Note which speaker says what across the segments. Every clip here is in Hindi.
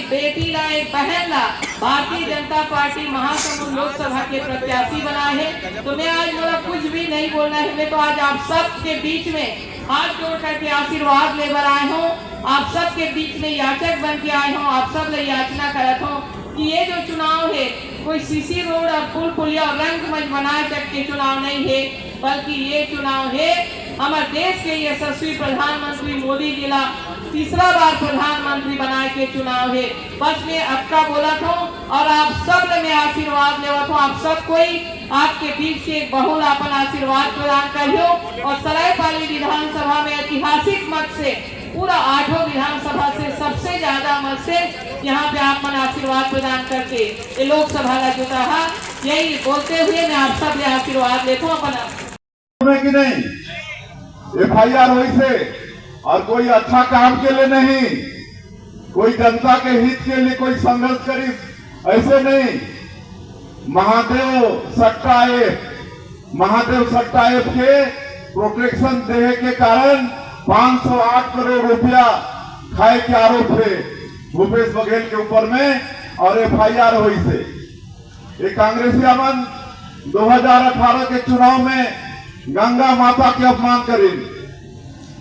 Speaker 1: बेटी ला, एक बहन ला भारतीय जनता पार्टी महासमुंद लोकसभा के प्रत्याशी बनाए है। तो मैं आज बोला कुछ भी नहीं बोलना है, मैं तो आज आप सब के बीच में हाथ जोड़ करके आशीर्वाद लेकर आए हूँ। आप सब के बीच में याचक बन के आए हूँ, आप सब ले याचना करत हूँ कि ये जो चुनाव है कोई सीसी रोड और पुल पुलिया और रंग मंच बनाए तक के चुनाव नहीं है, बल्कि ये चुनाव है हमारे देश के यशस्वी प्रधानमंत्री मोदी जी ला तीसरा बार प्रधानमंत्री बनाए के चुनाव है। बस मैं अक्का बोला था और आप सब ने मैं आशीर्वाद लेवा था। आप सब कोई आपके बीच से एक बहुल अपन आशीर्वाद प्रदान करियो और सरायपाली विधानसभा में ऐतिहासिक मत से पूरा 8 विधानसभा से सबसे ज्यादा मत से यहाँ पे आप मन आशीर्वाद प्रदान करके ये लोकसभा का जुटा है। यही बोलते हुए मैं आप सब ले आशीर्वाद लेता हूँ अपना
Speaker 2: कि नहीं FIR हुई से और कोई अच्छा काम के लिए नहीं, कोई जनता के हित के लिए कोई संघर्ष करी, ऐसे नहीं। महादेव सट्टा ऐप के प्रोटेक्शन देने के कारण 508 करोड़ रुपया खाए के आरोप है भूपेश बघेल के ऊपर में और FIR हुई से। ये कांग्रेसी अमन 2018 के चुनाव में गंगा माता के अपमान करें,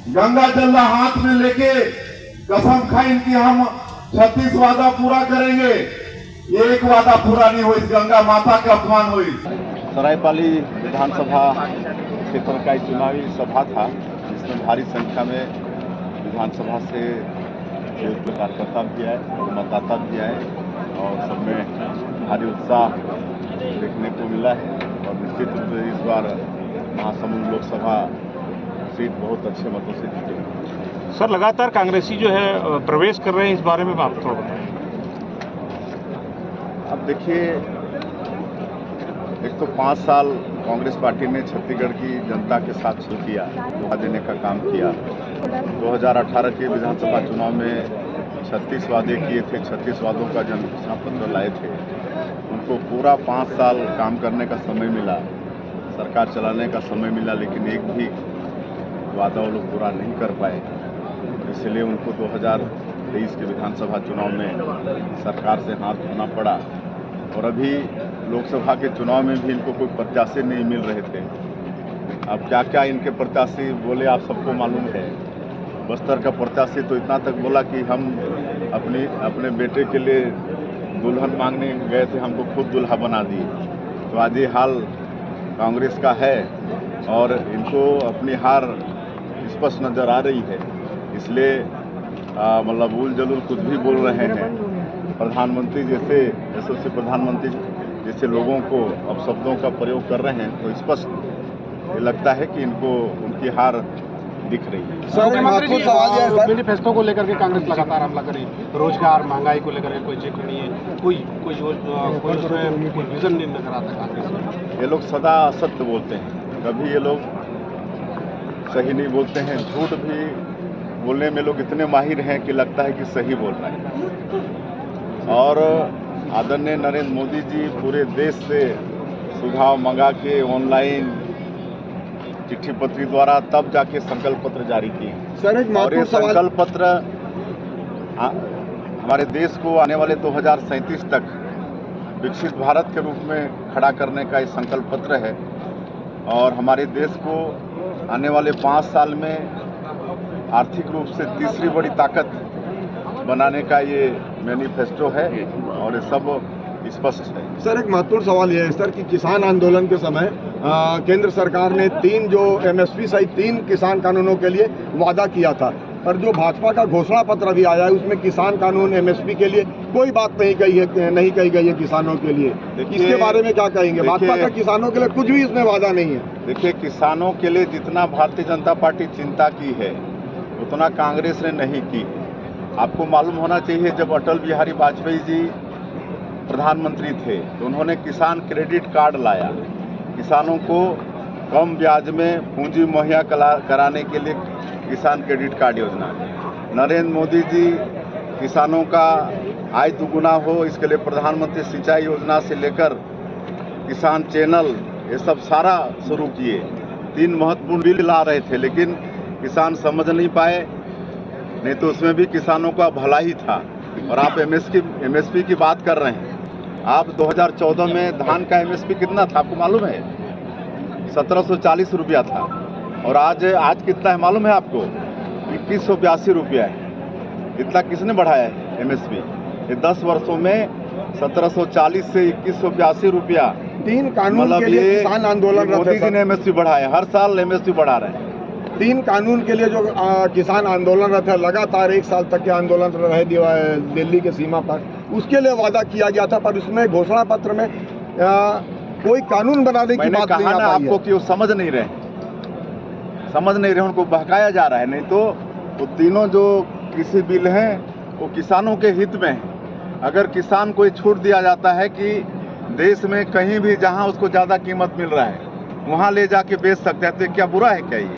Speaker 2: गंगा जल हाथ में लेके कसम खाई कि हम 36 वादा पूरा करेंगे। ये एक वादा पूरा नहीं हुई, गंगा माता के अपमान हुई।
Speaker 3: सरायपाली विधानसभा क्षेत्र का चुनावी सभा था जिसमें भारी संख्या में विधानसभा से कार्यकर्ता भी आए और मतदाता भी आए और सब में भारी उत्साह देखने को मिला है। और निश्चित रूप से इस बार महासमुंद लोकसभा सीट बहुत अच्छे मतों से जीते।
Speaker 4: सर लगातार कांग्रेसी जो है प्रवेश कर रहे हैं, इस बारे में आप थोड़ा बताएं।
Speaker 3: अब देखिए, एक तो 5 साल कांग्रेस पार्टी ने छत्तीसगढ़ की जनता के साथ शुरू किया, धोखा देने का काम किया। 2018 के विधानसभा चुनाव में 36 वादे किए थे, 36 वादों का जन घोषणा पत्र लाए थे। उनको पूरा 5 साल काम करने का समय मिला, सरकार चलाने का समय मिला, लेकिन एक भी वादा वो लोग पूरा नहीं कर पाए। इसलिए उनको 2023 के विधानसभा चुनाव में सरकार से हाथ धोना पड़ा। और अभी लोकसभा के चुनाव में भी इनको कोई प्रत्याशी नहीं मिल रहे थे। अब क्या क्या इनके प्रत्याशी बोले आप सबको मालूम है। बस्तर का प्रत्याशी तो इतना तक बोला कि हम अपने बेटे के लिए दुल्हन मांगने गए थे, हमको खुद दूल्हा बना दिए। तो आज ये हाल कांग्रेस का है और इनको अपनी हार स्पष्ट नजर आ रही है। इसलिए मतलब उल जलूल कुछ भी बोल रहे हैं। प्रधानमंत्री जैसे यशस्वी प्रधानमंत्री जैसे लोगों को अब शब्दों का प्रयोग कर रहे हैं तो स्पष्ट लगता है कि इनको उनकी हार दिख रही है।
Speaker 4: सर मैनिफेस्टो को लेकर के कांग्रेस लगातार हमला करे, रोजगार महंगाई को लेकर कोई जिक्र नहीं है, कोई उसमें कोई विजन नहीं नजर आता कांग्रेस में।
Speaker 3: ये लोग सदा असत्य बोलते हैं, कभी ये लोग सही नहीं बोलते हैं। झूठ भी बोलने में लोग इतने माहिर हैं कि लगता है कि सही बोल रहे हैं। और आदरणीय नरेंद्र मोदी जी पूरे देश से सुझाव मंगा के ऑनलाइन चिट्ठी पत्री द्वारा तब जाके संकल्प पत्र जारी किए। और ये संकल्प पत्र हमारे देश को आने वाले 2037 तक विकसित भारत के रूप में खड़ा करने का ये संकल्प पत्र है। और हमारे देश को आने वाले 5 साल में आर्थिक रूप से तीसरी बड़ी ताकत बनाने का ये मैनिफेस्टो है और ये सब स्पष्ट है।
Speaker 5: सर एक महत्वपूर्ण सवाल यह है सर कि किसान आंदोलन के समय केंद्र सरकार ने 3 जो MSP सहित 3 किसान कानूनों के लिए वादा किया था, पर जो भाजपा का घोषणा पत्र भी आया है उसमें किसान कानून MSP के लिए कोई बात नहीं कही गई है किसानों के लिए। इसके बारे में क्या कहेंगे? भाजपा का किसानों के लिए कुछ भी इसमें वादा नहीं है।
Speaker 3: देखिए, किसानों के लिए जितना भारतीय जनता पार्टी चिंता की है उतना कांग्रेस ने नहीं की। आपको मालूम होना चाहिए, जब अटल बिहारी वाजपेयी जी प्रधानमंत्री थे तो उन्होंने किसान क्रेडिट कार्ड लाया, किसानों को कम ब्याज में पूंजी मुहैया कराने के लिए किसान क्रेडिट कार्ड योजना। नरेंद्र मोदी जी किसानों का आय दुगुना हो इसके लिए प्रधानमंत्री सिंचाई योजना से लेकर किसान चैनल ये सब सारा शुरू किए। 3 महत्वपूर्ण बिल ला रहे थे लेकिन किसान समझ नहीं पाए, नहीं तो उसमें भी किसानों का भला ही था। और आप एमएसपी की बात कर रहे हैं। आप 2014 में धान का एमएसपी कितना था आपको मालूम है? 1740 रुपया था। और आज कितना है मालूम है आपको? 2182 रुपया है। इतना किसने बढ़ाया है एमएसपी? ये 10 वर्षों में 1740 से 2182 रुपया।
Speaker 5: 3 कानून के लिए किसान आंदोलन
Speaker 3: मोदी जी ने एमएसपी बढ़ाया, हर साल एमएसपी बढ़ा रहे हैं।
Speaker 5: 3 कानून के लिए जो किसान आंदोलनरत है, लगातार 1 साल तक के आंदोलन रहे दिल्ली के सीमा पर, उसके लिए वादा किया गया था, पर उसमें घोषणा पत्र में कोई कानून बनाने की बात नहीं आ पाई है।
Speaker 3: आपको कि वो समझ नहीं रहे, उनको बहकाया जा रहा है। नहीं तो वो तीनों जो कृषि बिल हैं वो किसानों के हित में है। अगर किसान को छूट दिया जाता है कि देश में कहीं भी जहां उसको ज़्यादा कीमत मिल रहा है वहां ले जाके बेच सकते हैं, तो क्या बुरा है क्या ये?